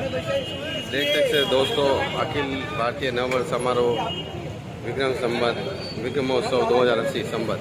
देख सकते हैं दोस्तों, अखिल भारतीय नववर्ष समारोह विक्रम संवत विक्रमोत्सव 2080 संवत।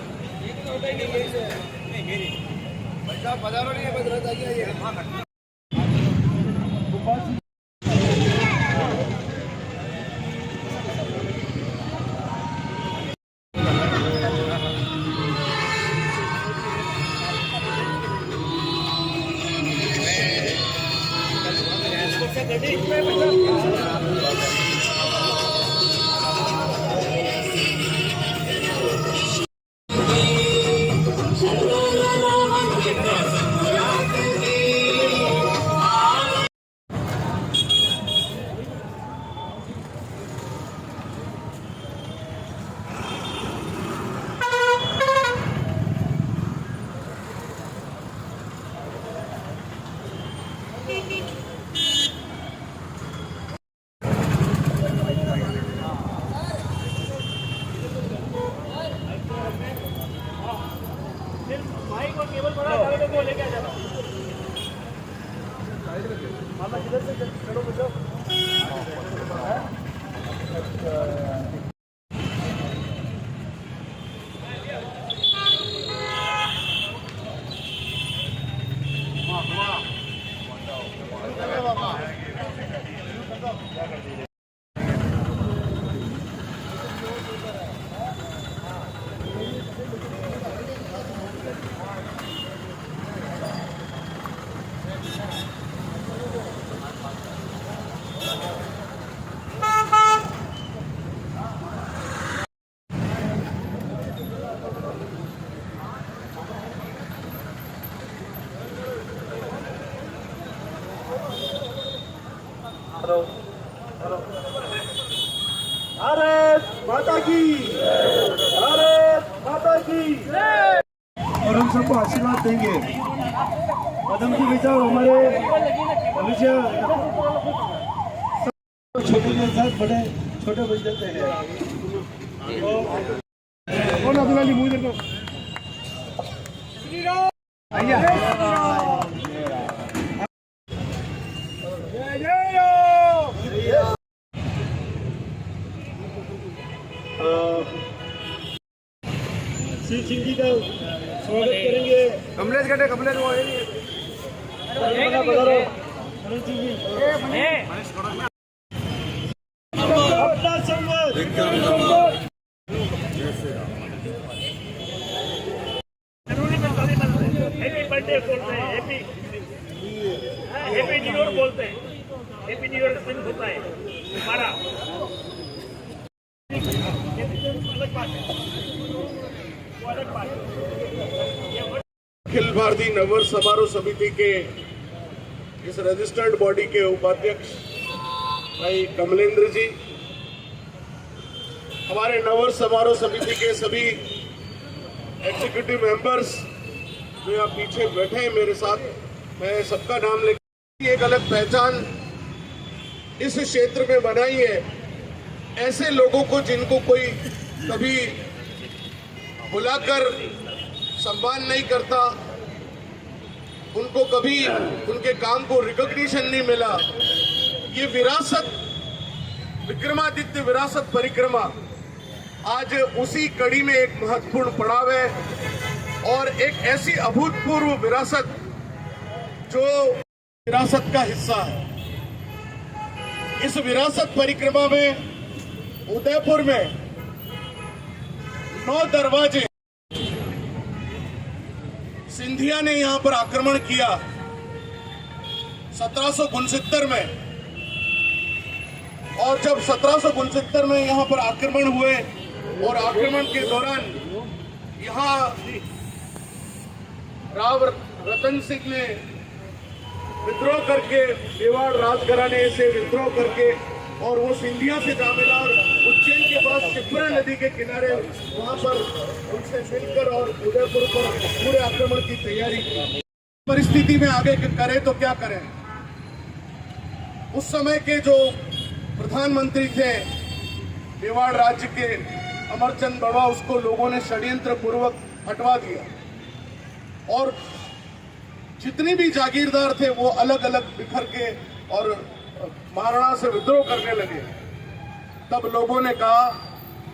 भारत माता की, भारत माता की। और हम सबको आशीर्वाद देंगे। पदम जी बेटा हमारे मनुष्य छोटे के साथ बड़े छोटे बन जाते हैं। कौन अब्दुल अली मुझे को श्री सिंह जी का स्वागत करेंगे। कमलेश गढ़े कमलेश वो है अपना संवाद हैप्पी बर्थडे बोलते हैं, हैप्पी न्यू ईयर बोलते हैं। हैप्पी न्यू ईयर दिन होता है हमारा, अलग बात है। अखिल भारतीय नववर्ष समारोह समिति के इस रजिस्टर्ड बॉडी के उपाध्यक्ष भाई कमलेंद्र जी, हमारे नववर्ष समारोह समिति के सभी एग्जीक्यूटिव मेंबर्स जो यहाँ पीछे बैठे हैं मेरे साथ, मैं सबका नाम लेकर एक अलग पहचान इस क्षेत्र में बनाई है। ऐसे लोगों को जिनको कोई कभी बुलाकर सम्मान नहीं करता, उनको कभी उनके काम को रिकॉग्निशन नहीं मिला, ये विरासत विक्रमादित्य विरासत परिक्रमा आज उसी कड़ी में एक महत्वपूर्ण पड़ाव है और एक ऐसी अभूतपूर्व विरासत जो विरासत का हिस्सा है। इस विरासत परिक्रमा में उदयपुर में 9 दरवाजे सिंधिया ने यहां पर आक्रमण किया 1769 में, और जब 1769 में यहां पर आक्रमण हुए और आक्रमण के दौरान यहां राव रतन सिंह ने विद्रोह करके, मेवाड़ राजघराने से विद्रोह करके, और वो सिंधिया से जा मिला और उज्जैन के पास शिप्रा नदी के किनारे वहां पर उनसे मिलकर और उदयपुर पर पूरे आक्रमण की तैयारी की। परिस्थिति में आगे करें तो क्या करें। उस समय के जो प्रधानमंत्री थे मेवाड़ राज्य के, अमरचंद बड़वा, उसको लोगों ने षड्यंत्र पूर्वक हटवा दिया और जितने भी जागीरदार थे वो अलग अलग बिखर के और महाराणा से विद्रोह करने लगे, तब लोगों ने कहा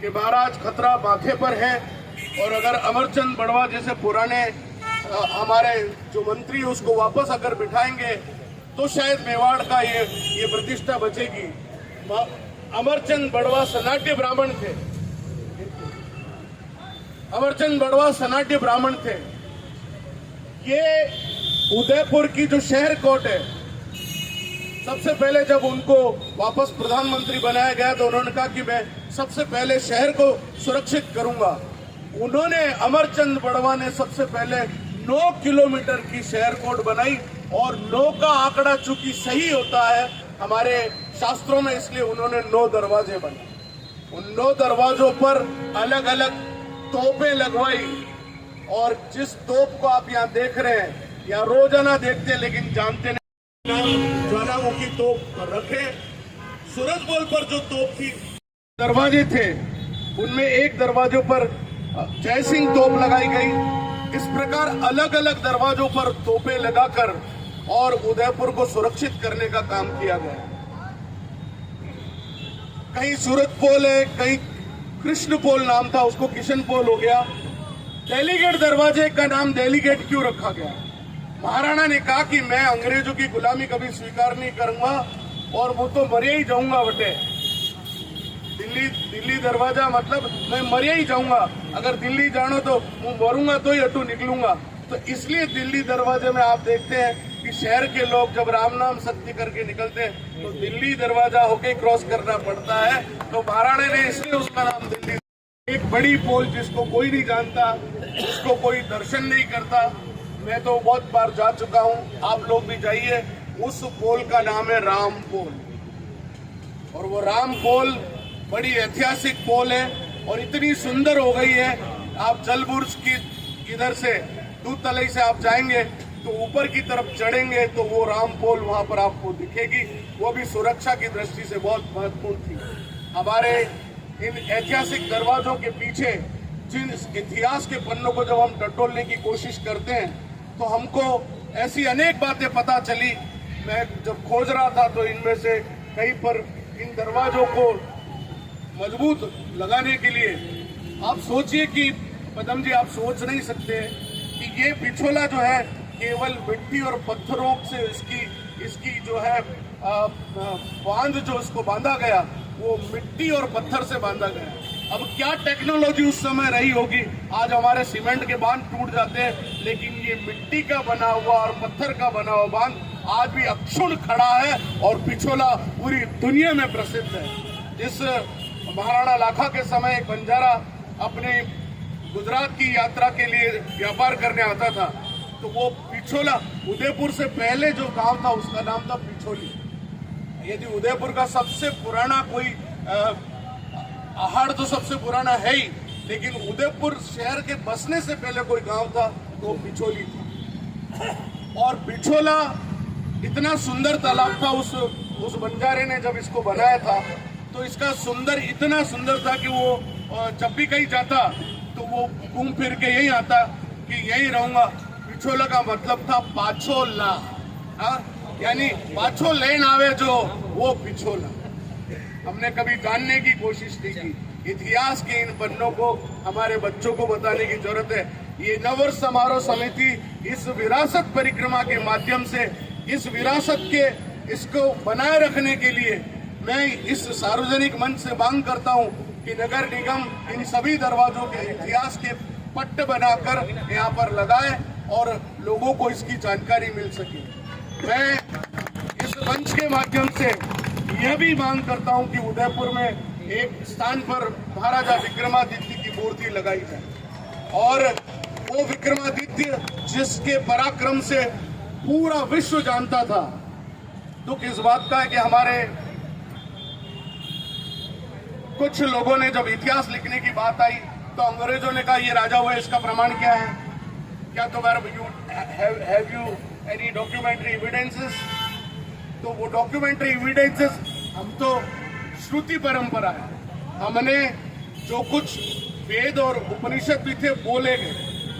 कि महाराज खतरा माथे पर है, और अगर अमरचंद बड़वा जैसे पुराने हमारे जो मंत्री उसको वापस अगर बिठाएंगे तो शायद मेवाड़ का ये प्रतिष्ठा बचेगी। अमरचंद बड़वा सनाट्य ब्राह्मण थे, अमरचंद बड़वा सनाट्य ब्राह्मण थे। ये उदयपुर की जो शहर कोर्ट है, सबसे पहले जब उनको वापस प्रधानमंत्री बनाया गया तो उन्होंने कहा कि मैं सबसे पहले शहर को सुरक्षित करूंगा। उन्होंने, अमरचंद बड़वा ने सबसे पहले 9 किलोमीटर की शहर कोर्ट बनाई, और 9 का आंकड़ा चूंकि सही होता है हमारे शास्त्रों में, इसलिए उन्होंने 9 दरवाजे बनाए। उन 9 दरवाजों पर अलग अलग तोपें लगवाई, और जिस तोप को आप यहाँ देख रहे हैं, या रोजाना देखते हैं लेकिन जानते नहीं, नाम ज्वालामुखी तोप रखे। सूरजबोल पर जो तोप थी, दरवाजे थे, उनमें एक दरवाजों पर जय सिंह तोप लगाई गई। इस प्रकार अलग अलग दरवाजों पर तोपें लगाकर और उदयपुर को सुरक्षित करने का काम किया गया। कहीं सूरत पोल है, कहीं कृष्ण पोल नाम था, उसको किशन पोल हो गया। डेलीगेट दरवाजे का नाम डेलीगेट क्यों रखा गया? महाराणा ने कहा कि मैं अंग्रेजों की गुलामी कभी स्वीकार नहीं करूंगा, और वो तो मरिया ही जाऊंगा बटे। दिल्ली दरवाजा मतलब मैं मरिया ही जाऊंगा, अगर दिल्ली जानो तो मैं मरूंगा तो ही अटू निकलूंगा। तो इसलिए दिल्ली दरवाजे में आप देखते हैं कि शहर के लोग जब राम नाम सत्य करके निकलते हैं तो दिल्ली दरवाजा होके क्रॉस करना पड़ता है। तो महाराणा ने इसलिए उसका नाम दिल्ली, एक बड़ी पोल जिसको कोई नहीं जानता, जिसको कोई दर्शन नहीं करता। मैं तो बहुत बार जा चुका हूँ, आप लोग भी जाइए। उस पोल का नाम है राम पोल, और वो राम पोल बड़ी ऐतिहासिक पोल है, और इतनी सुंदर हो गई है। आप जलबुर्ज की इधर से दूध तलई से आप जाएंगे तो ऊपर की तरफ चढ़ेंगे तो वो राम पोल वहां पर आपको दिखेगी। वो भी सुरक्षा की दृष्टि से बहुत महत्वपूर्ण थी। हमारे इन ऐतिहासिक दरवाजों के पीछे जिन इतिहास के पन्नों को जब हम टटोलने की कोशिश करते हैं तो हमको ऐसी अनेक बातें पता चली। मैं जब खोज रहा था तो इनमें से कहीं पर इन दरवाजों को मजबूत लगाने के लिए, आप सोचिए कि पदम जी, आप सोच नहीं सकते कि ये पिछोला जो है केवल मिट्टी और पत्थरों से इसकी जो है बांध जो इसको बांधा गया वो मिट्टी और पत्थर से बांधा गया। अब क्या टेक्नोलॉजी उस समय रही होगी, आज हमारे सीमेंट के बांध टूट जाते हैं, लेकिन ये मिट्टी का बना हुआ और पत्थर का बना हुआ बांध आज भी अक्षुण्ण खड़ा है और पिछोला पूरी दुनिया में प्रसिद्ध है। जिस महाराणा लाखा के समय एक बंजारा अपने गुजरात की यात्रा के लिए व्यापार करने आता था, तो वो पिछोला, उदयपुर से पहले जो गांव था उसका नाम था पिछोली। यदि उदयपुर का सबसे पुराना कोई आहाड़ तो सबसे पुराना है ही, लेकिन उदयपुर शहर के बसने से पहले कोई गांव था तो पिछोली था। और पिछोला इतना सुंदर तालाब था, उस बंजारे ने जब इसको बनाया था तो इसका सुंदर, इतना सुंदर था कि वो जब भी कहीं जाता तो वो घूम फिर के यही आता कि यही रहूंगा। पिछोला का मतलब था पाछोला, यानी पाछो लेन आवे जो वो पिछोला। हमने कभी जानने की कोशिश नहीं की। इतिहास के इन पन्नों को हमारे बच्चों को बताने की जरूरत है। ये नववर्ष समारोह समिति इस विरासत परिक्रमा के माध्यम से इस विरासत के इसको बनाए रखने के लिए मैं इस सार्वजनिक मंच से मांग करता हूं कि नगर निगम इन सभी दरवाजों के इतिहास के पट्ट बनाकर यहाँ पर लगाए और लोगों को इसकी जानकारी मिल सके। मैं इस मंच के माध्यम से यह भी मांग करता हूं कि उदयपुर में एक स्थान पर महाराजा विक्रमादित्य की मूर्ति लगाई जाए, और वो विक्रमादित्य जिसके पराक्रम से पूरा विश्व जानता था। दुख इस बात का है कि हमारे कुछ लोगों ने जब इतिहास लिखने की बात आई तो अंग्रेजों ने कहा ये राजा हुआ, इसका प्रमाण क्या है, क्या तुम्हारे have you any documentary evidences? तो वो डॉक्यूमेंट्री एविडेंसेस, हम तो श्रुति परंपरा है, हमने जो कुछ वेद और उपनिषद भी थे बोले गए,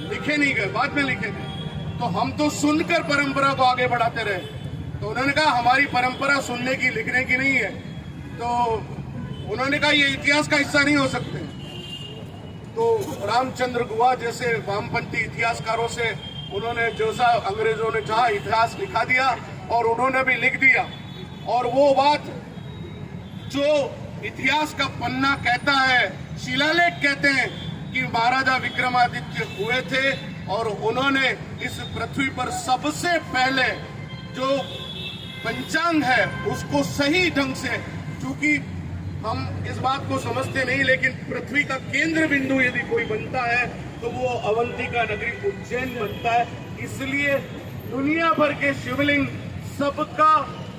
लिखे नहीं गए, बाद में लिखे गए, तो हम तो सुनकर परंपरा को आगे बढ़ाते रहे। तो उन्होंने कहा हमारी परंपरा सुनने की लिखने की नहीं है। तो उन्होंने कहा ये इतिहास का हिस्सा नहीं हो सकते। तो रामचंद्र गुहा जैसे वामपंथी इतिहासकारों से उन्होंने जैसा अंग्रेजों ने चाहा इतिहास लिखा दिया और उन्होंने भी लिख दिया। और वो बात जो इतिहास का पन्ना कहता है, शिलालेख कहते हैं कि महाराजा विक्रमादित्य हुए थे और उन्होंने इस पृथ्वी पर सबसे पहले जो पंचांग है उसको सही ढंग से, चूंकि हम इस बात को समझते नहीं, लेकिन पृथ्वी का केंद्र बिंदु यदि कोई बनता है तो वो अवंतिका नगरी उज्जैन बनता है। इसलिए दुनिया भर के शिवलिंग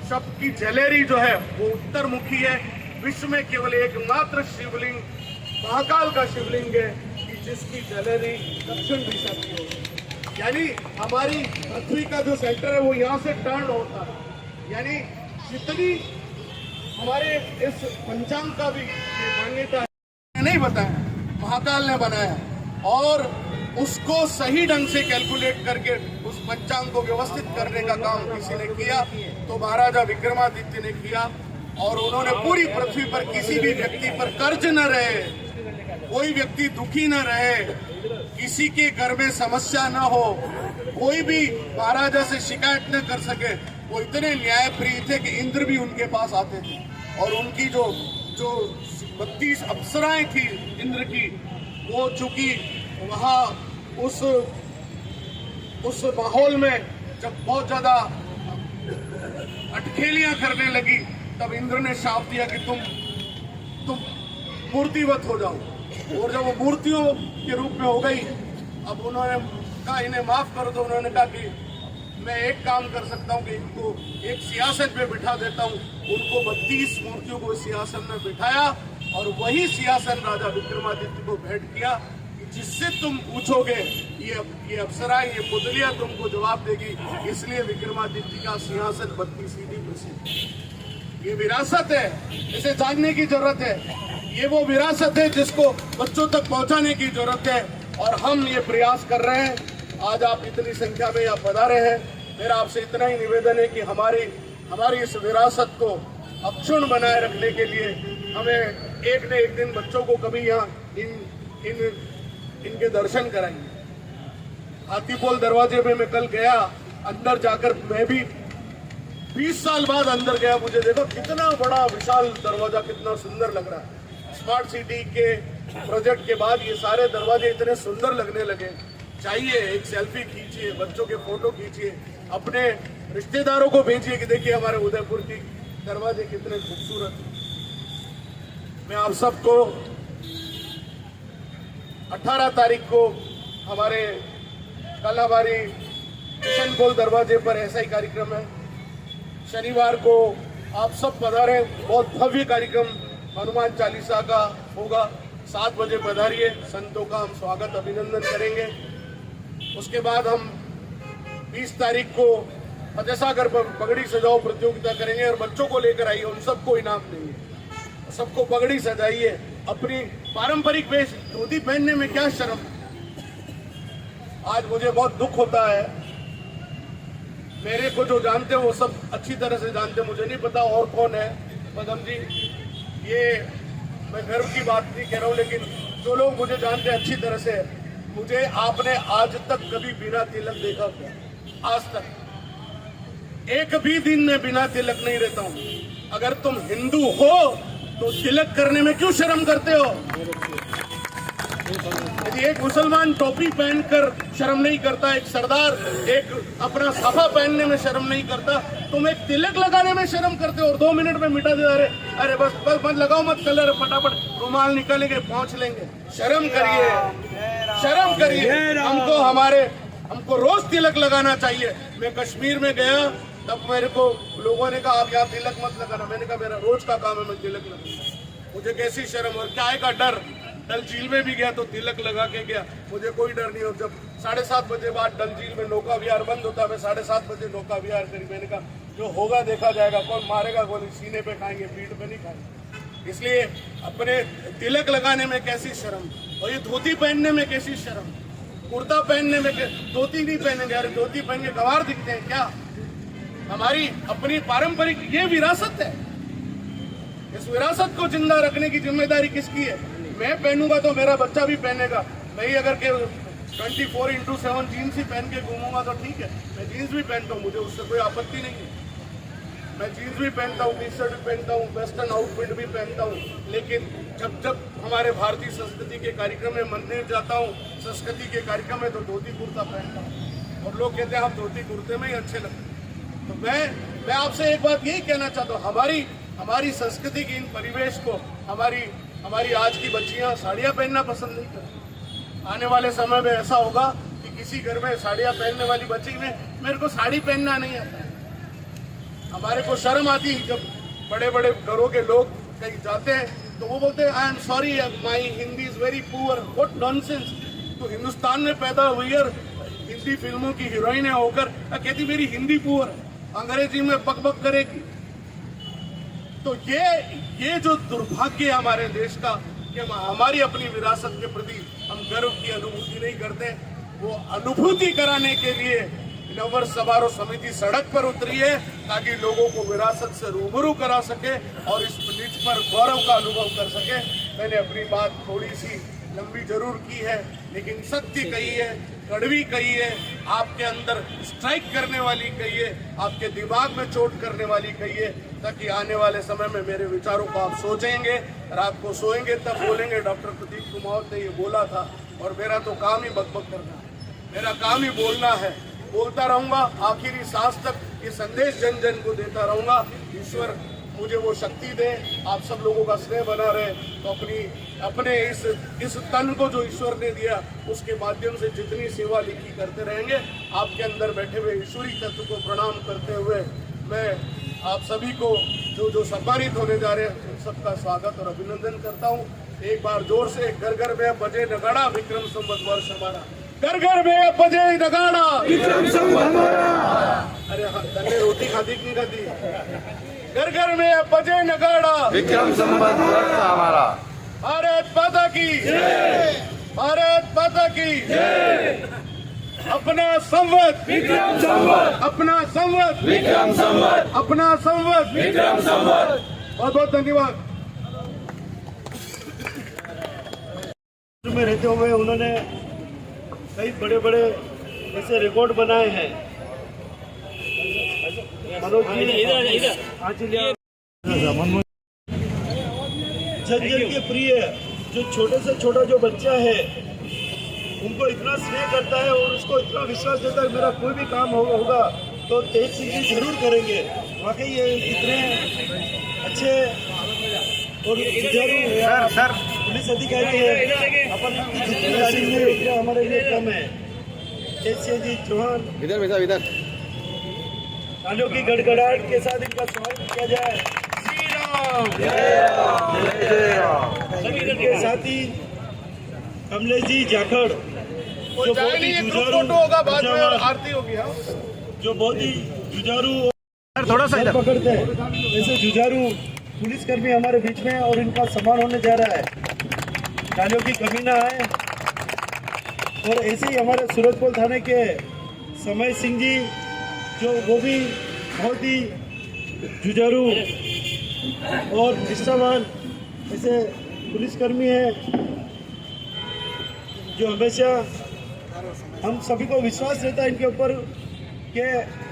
सबकी जलेरी जो है वो उत्तर मुखी है। विश्व में केवल एकमात्र शिवलिंग महाकाल का शिवलिंग है कि जिसकी जलेरी दक्षिण दिशा की होती है। यानी हमारी पृथ्वी का जो सेंटर है वो यहाँ से टर्न होता है। यानी जितनी हमारे इस पंचांग का भी मान्यता नहीं बताया, महाकाल ने बनाया और उसको सही ढंग से कैलकुलेट करके उस पंचांग को व्यवस्थित करने का काम किसी ने किया तो महाराजा विक्रमादित्य ने किया। और उन्होंने पूरी पृथ्वी पर किसी भी व्यक्ति पर कर्ज न रहे, कोई व्यक्ति दुखी न रहे, किसी के घर में समस्या न हो, कोई भी महाराजा से शिकायत न कर सके। वो इतने न्यायप्रिय थे कि इंद्र भी उनके पास आते थे और उनकी जो 32 अप्सराएं थी इंद्र की, वो चूंकि वहाँ उस माहौल में जब बहुत ज्यादा अटखेलियां करने लगी तब इंद्र ने शाप दिया कि तुम मूर्तिवत हो जाओ। और जब वो मूर्तियों के रूप में हो गई, अब उन्होंने कहा इन्हें माफ करो। तो उन्होंने कहा कि मैं एक काम कर सकता हूँ कि इनको एक सियासन पे बिठा देता हूँ। उनको 32 मूर्तियों को सियासन में बिठाया और वही सियासन राजा विक्रमादित्य को भेंट किया कि जिससे तुम पूछोगे ये अप्सरा, ये पुतलियां तुमको जवाब देगी। इसलिए विक्रमादित्य का सिंहासन 32 सीढ़ी प्रसिद्ध। ये विरासत है, इसे जानने की जरूरत है। ये वो विरासत है जिसको बच्चों तक पहुंचाने की जरूरत है और हम ये प्रयास कर रहे हैं। आज आप इतनी संख्या में यहाँ पधारे हैं। मेरा आपसे इतना ही निवेदन है कि हमारी इस विरासत को अक्षुण्ण बनाए रखने के लिए हमें एक न एक दिन बच्चों को कभी यहाँ इनके दर्शन कराएंगे। हाथीपोल दरवाजे में मैं कल गया, अंदर जाकर मैं भी 20 साल बाद अंदर गया। मुझे देखो कितना बड़ा विशाल दरवाजा, कितना सुंदर लग रहा है। स्मार्ट सिटी के प्रोजेक्ट के बाद ये सारे दरवाजे इतने सुंदर लगने लगे। चाहिए एक सेल्फी खींचिए, बच्चों के फोटो खींचिए, अपने रिश्तेदारों को भेजिए कि देखिए हमारे उदयपुर की दरवाजे कितने खूबसूरत हैं। मैं आप सबको 18 तारीख को कल हमारी किशनपोल दरवाजे पर ऐसा ही कार्यक्रम है। शनिवार को आप सब पधारे, बहुत भव्य कार्यक्रम हनुमान चालीसा का होगा। 7 बजे पधारिए, संतों का हम स्वागत अभिनंदन करेंगे। उसके बाद हम 20 तारीख को फतेह सागर पर पगड़ी सजाओ प्रतियोगिता करेंगे और बच्चों को लेकर आइए, उन सबको इनाम देंगे। सबको पगड़ी सजाइए, अपनी पारंपरिक वेश धोती पहनने में क्या शर्म। आज मुझे बहुत दुख होता है, मेरे को जो जानते हैं वो सब अच्छी तरह से जानते हैं, मुझे नहीं पता और कौन है पदम जी। ये मैं गर्व की बात नहीं कह रहा हूँ, लेकिन जो लोग मुझे जानते हैं अच्छी तरह से, मुझे आपने आज तक कभी बिना तिलक देखा क्या? आज तक एक भी दिन में बिना तिलक नहीं रहता हूँ। अगर तुम हिंदू हो तो तिलक करने में क्यों शर्म करते हो? यदि एक मुसलमान टोपी पहनकर शर्म नहीं करता, एक सरदार एक अपना साफा पहनने में शर्म नहीं करता, तुम एक तिलक लगाने में शर्म करते हो और 2 मिनट में मिटा दे। अरे बस मत लगाओ, मत कलर, फटाफट रुमाल निकालेंगे, पहुंच लेंगे। शर्म करिए, शर्म करिए। हमको रोज तिलक लगाना चाहिए। मैं कश्मीर में गया तब मेरे को लोगों ने कहा आप यहाँ तिलक मत लगाना। मैंने कहा मेरा रोज का काम है, मैं तिलक लगाऊंगा। मुझे कैसी शर्म और क्या का डर। डल झील में भी गया तो तिलक लगा के गया, मुझे कोई डर नहीं। और जब 7:30 बजे बाद डल झील में नौका विहार बंद होता है, मैं 7:30 बजे नौका विहार करी। मैंने कहा जो होगा देखा जाएगा, कौन मारेगा गोली, सीने पे खाएंगे, पीठ पे नहीं खाएंगे। इसलिए अपने तिलक लगाने में कैसी शर्म, और ये धोती पहनने में कैसी शर्म, कुर्ता पहनने में, धोती नहीं पहनेंगे। अरे धोती पहन के गंवार दिखते हैं क्या? हमारी अपनी पारंपरिक ये विरासत है। इस विरासत को जिंदा रखने की जिम्मेदारी किसकी है? मैं पहनूंगा तो मेरा बच्चा भी पहनेगा। मैं अगर के 24x7 जीन्स ही पहन के घूमूंगा तो ठीक है, मैं जीन्स भी पहनता हूँ, मुझे उससे कोई आपत्ति नहीं है। मैं जीन्स भी पहनता हूँ, टी शर्ट भी पहनता हूँ, वेस्टर्न आउटफिट भी पहनता हूँ। लेकिन जब जब हमारे भारतीय संस्कृति के कार्यक्रम में मंदिर जाता हूँ, संस्कृति के कार्यक्रम में, तो धोती कुर्ता पहनता हूँ और लोग कहते हैं हम धोती कुर्ते में ही अच्छे लगते हैं। तो मैं आपसे एक बात यही कहना चाहता हूँ, हमारी संस्कृति की इन परिवेश को हमारी आज की बच्चियां साड़ियां पहनना पसंद नहीं करती। आने वाले समय में ऐसा होगा कि किसी घर में साड़ियां पहनने वाली बच्ची में मेरे को साड़ी पहनना नहीं आता है। हमारे को शर्म आती है जब बड़े बड़े घरों के लोग कहीं जाते हैं तो वो बोलते हैं I am sorry my Hindi is very poor. What nonsense. तो हिंदुस्तान में पैदा हुई और हिंदी फिल्मों की हीरोइन होकर कहती मेरी हिंदी पुअर है, अंग्रेजी में बकबक करेगी। तो ये जो दुर्भाग्य है हमारे देश का कि हमारी अपनी विरासत के प्रति हम गर्व की अनुभूति नहीं करते, वो अनुभूति कराने के लिए नववर्ष समारोह समिति सड़क पर उतरी है ताकि लोगों को विरासत से रूबरू करा सके और इस निज पर गौरव का अनुभव कर सके। मैंने अपनी बात थोड़ी सी लंबी जरूर की है, लेकिन सत्य कही है, कड़वी कही है, आपके अंदर स्ट्राइक करने वाली कही है, आपके दिमाग में चोट करने वाली कही है, ताकि आने वाले समय में मेरे विचारों को आप सोचेंगे, रात को सोएंगे तब बोलेंगे डॉक्टर प्रदीप कुमार ने ये बोला था। और मेरा तो काम ही बकबक करना है, मेरा काम ही बोलना है, बोलता रहूंगा आखिरी सांस तक, ये संदेश जन जन को देता रहूंगा। ईश्वर मुझे वो शक्ति दे, आप सब लोगों का स्नेह बना रहे, तो अपने इस तन को जो ईश्वर ने दिया उसके माध्यम से जितनी सेवा लिखी करते रहेंगे। आपके अंदर बैठे हुए ईश्वरी तत्व को प्रणाम करते हुए मैं आप सभी को जो सम्मानित होने जा रहे हैं उन सबका स्वागत और अभिनंदन करता हूँ। एक बार जोर से घर घर में बजे नगाड़ा, विक्रम संवत वर्ष हमारा। घर घर में बजे नगाड़ा, विक्रम संवत। अरे हाँ, तन्ने रोटी खाती कि नहीं खाती? घर घर में बजे नगाड़ा, विक्रम संवत वर्ष हमारा। भारत माता की जय, भारत माता की जय। अपना संवत विक्रम संवत, अपना संवत विक्रम संवत, अपना संवत विक्रम संवत। बहुत बहुत धन्यवाद। में रहते हुए उन्होंने कई बड़े बड़े ऐसे रिकॉर्ड बनाए हैं। मनोज जी जन जन के प्रिय, जो छोटे से छोटा जो बच्चा है उनको इतना स्नेह करता है और उसको इतना विश्वास देता है मेरा कोई भी काम होगा तो तेज सिंह जी जरूर करेंगे। वाकई ये इतने अच्छे और जुझारू पुलिस अधिकारी है, अपन इनकी जितनी तारीफ है उतना हमारे लिए कम है। तेज सिंह जी चौहान इधर तालियों की गड़गड़ाहट के साथ इनका स्वागत किया जाए। श्री राम जय राम जय राम। इनके साथी कमलेश जी जाखड़ जो बहुत ही जुझारू होगा, बाद में आरती होगी। हाँ, जो बहुत ही जुझारू थोड़ा सा पकड़ते हैं, ऐसे जुझारू पुलिसकर्मी हमारे बीच में और इनका सम्मान होने जा रहा है। तालियों की कमी ना आए। और ऐसे ही हमारे सूरजपोल थाने के समय सिंह जी जो वो भी बहुत ही जुझारू और निष्ठावान ऐसे पुलिसकर्मी हैं जो हमेशा हम सभी को विश्वास रहता है इनके ऊपर कि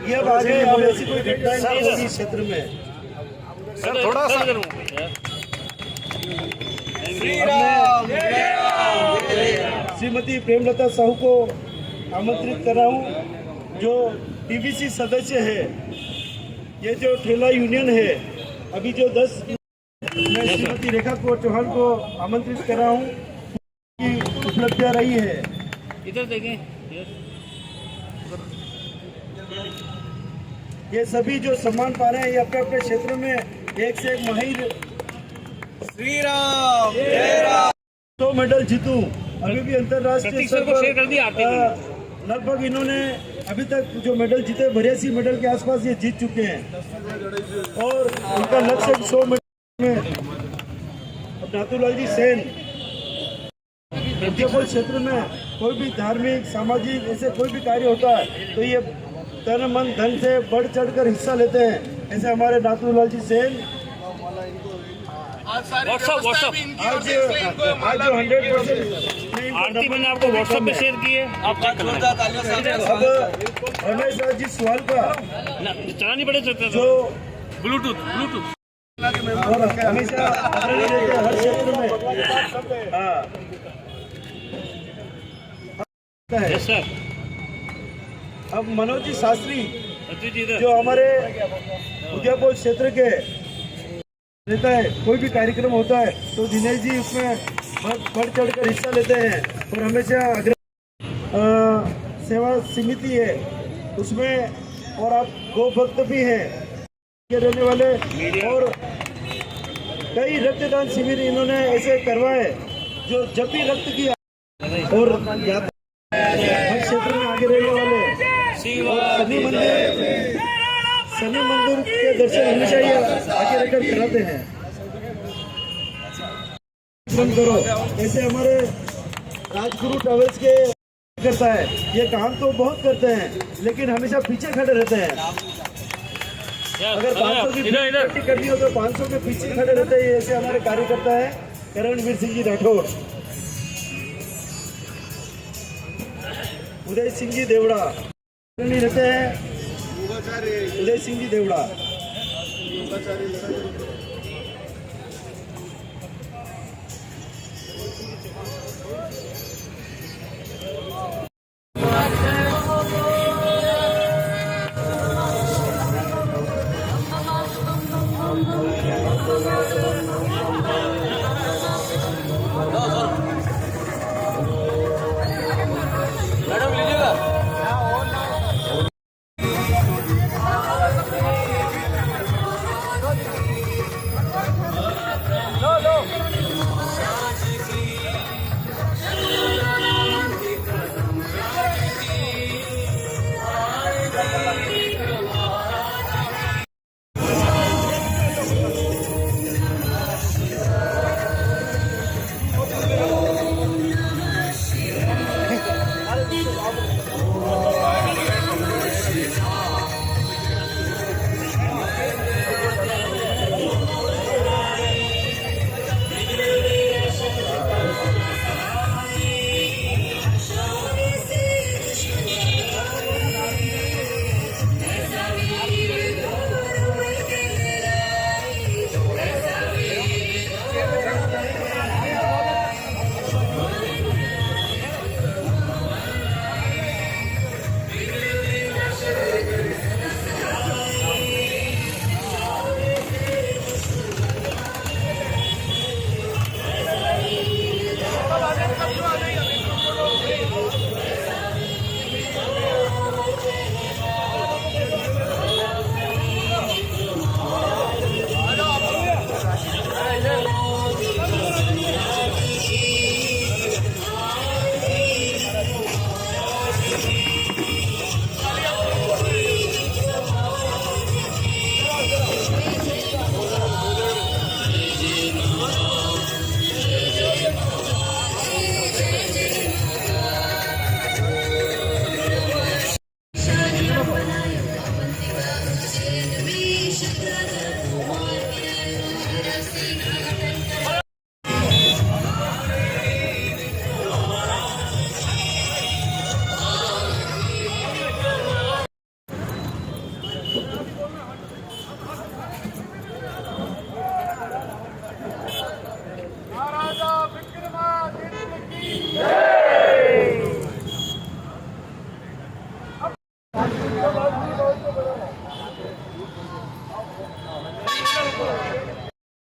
ये आगे अब ऐसी कोई घटनाएं नहीं होगी इस क्षेत्र में। सर थोड़ा सा श्रीमती प्रेमलता साहू को आमंत्रित कर रहा हूँ जो टीबीसी सदस्य है। ये जो ठेला यूनियन है अभी जो 10 मैं श्रीमती रेखा को चौहान को आमंत्रित कर रहा हूँ की उपलब्धियाँ रही है। इधर देखें, ये सभी जो सम्मान पा रहे हैं ये अपने अपने क्षेत्र में एक से एक माहिर। श्री राम जय राम। 100 मेडल जीतूं अभी भी अंतर्राष्ट्रीय स्तर पर लगभग इन्होंने अभी तक जो मेडल जीते 82 मेडल के आसपास ये जीत चुके हैं और उनका लक्ष्य 100 मेडल में। अब नाथूलाल जी सेन मध्यपुर क्षेत्र में कोई भी धार्मिक सामाजिक ऐसे कोई भी कार्य होता है तो ये तन मन धन से बढ़ चढ़कर हिस्सा लेते हैं। ऐसे हमारे नाथूलाल जी सेन आज सारी व्हाट्सएप, व्यवस्था भी इनकी और आज से इसलिए इनको आज माला जो भी 100% आरती मैंने आपको व्हाट्सएप पे शेयर की है, आप चेक कर लेना। अब रमेश राज जी सवाल का चला नहीं पड़े सकता जो ब्लूटूथ और हमेशा अग्रणी रहते हैं हर क्षेत्र में। हाँ है। Yes sir. अब मनोज जी शास्त्री अति जी इधर। जो हमारे उदयपुर क्षेत्र के रहता है, कोई भी कार्यक्रम होता है तो दिनेश जी उसमें बढ़ चढ़कर हिस्सा लेते हैं और हमेशा सेवा समिति है उसमें, और आप गो भक्त भी हैं के रहने वाले, और कई रक्तदान शिविर इन्होंने ऐसे करवाए जो जब भी रक्त की और हर क्षेत्र में आगे रहने वाले, और शनि मंदिर के दर्शन हमेशा ये आगे रहकर कराते हैं। करो ऐसे हमारे राजगुरु ट्रैवल्स के करता है, ये काम तो बहुत करते हैं लेकिन हमेशा पीछे खड़े रहते हैं। अगर 500 की इकट्ठी करनी हो तो 500 के पीछे खड़े रहते हैं। ऐसे हमारे कार्यकर्ता है करणवीर सिंह जी राठौर, उदय सिंह जी देवड़ा नहीं रहते हैं, उदय सिंह जी देवड़ा।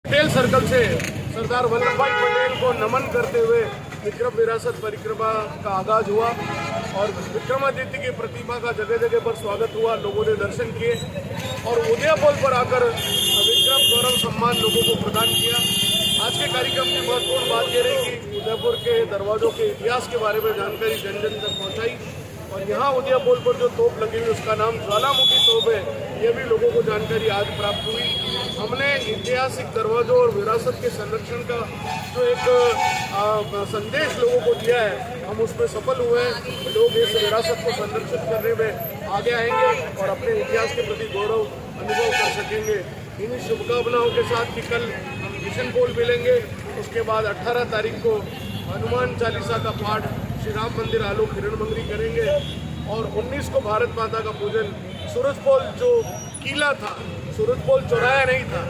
पटेल सर्कल से सरदार वल्लभ भाई पटेल को नमन करते हुए विक्रम विरासत परिक्रमा का आगाज हुआ और विक्रमादित्य की प्रतिमा का जगह जगह पर स्वागत हुआ, लोगों ने दर्शन किए और उदयपुर पर आकर विक्रम गौरव सम्मान लोगों को प्रदान किया। आज के कार्यक्रम की महत्वपूर्ण बात यह रही कि उदयपुर के दरवाजों के इतिहास के बारे में जानकारी जन जन तक पहुँचाई और यहाँ उदयपुर पर जो तोप लगी हुई उसका नाम ज्वालामुखी तोप है, ये भी लोगों को जानकारी आज प्राप्त हुई। हमने ऐतिहासिक दरवाजों और विरासत के संरक्षण का जो एक संदेश लोगों को दिया है, हम उसमें सफल हुए हैं। लोग इस विरासत को संरक्षित करने में आगे आएंगे और अपने इतिहास के प्रति गौरव अनुभव कर सकेंगे। इन्हीं शुभकामनाओं के साथ कि कल हम मिशन पोल मिलेंगे, उसके बाद 18 तारीख को हनुमान चालीसा का पाठ श्री राम मंदिर आलोक हिरणमंगरी करेंगे और 19 को भारत माता का पूजन। सूरजपोल जो किला था, सूरजपोल चौराया नहीं था,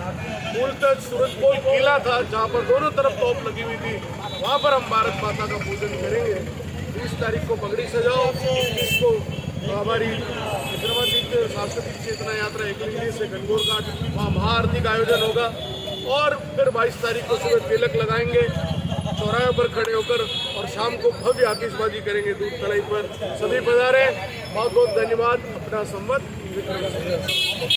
मूलतः सूरजपोल किला था जहाँ पर दोनों तरफ तोप लगी हुई थी, वहाँ पर हम भारत माता का पूजन करेंगे। 20 तारीख को पगड़ी सजाओ, 21 को हमारी विक्रमादित्य सांस्कृतिक चेतना यात्रा एकलिंगली से गणगौर घाट, वहाँ महाआरती का आयोजन होगा और फिर 22 तारीख को सुबह तिलक लगाएंगे चौराहे पर खड़े होकर और शाम को भव्य आतिशबाजी करेंगे दूध कलाई पर। सभी पधारे, बहुत बहुत धन्यवाद। अपना संवत विक्रम।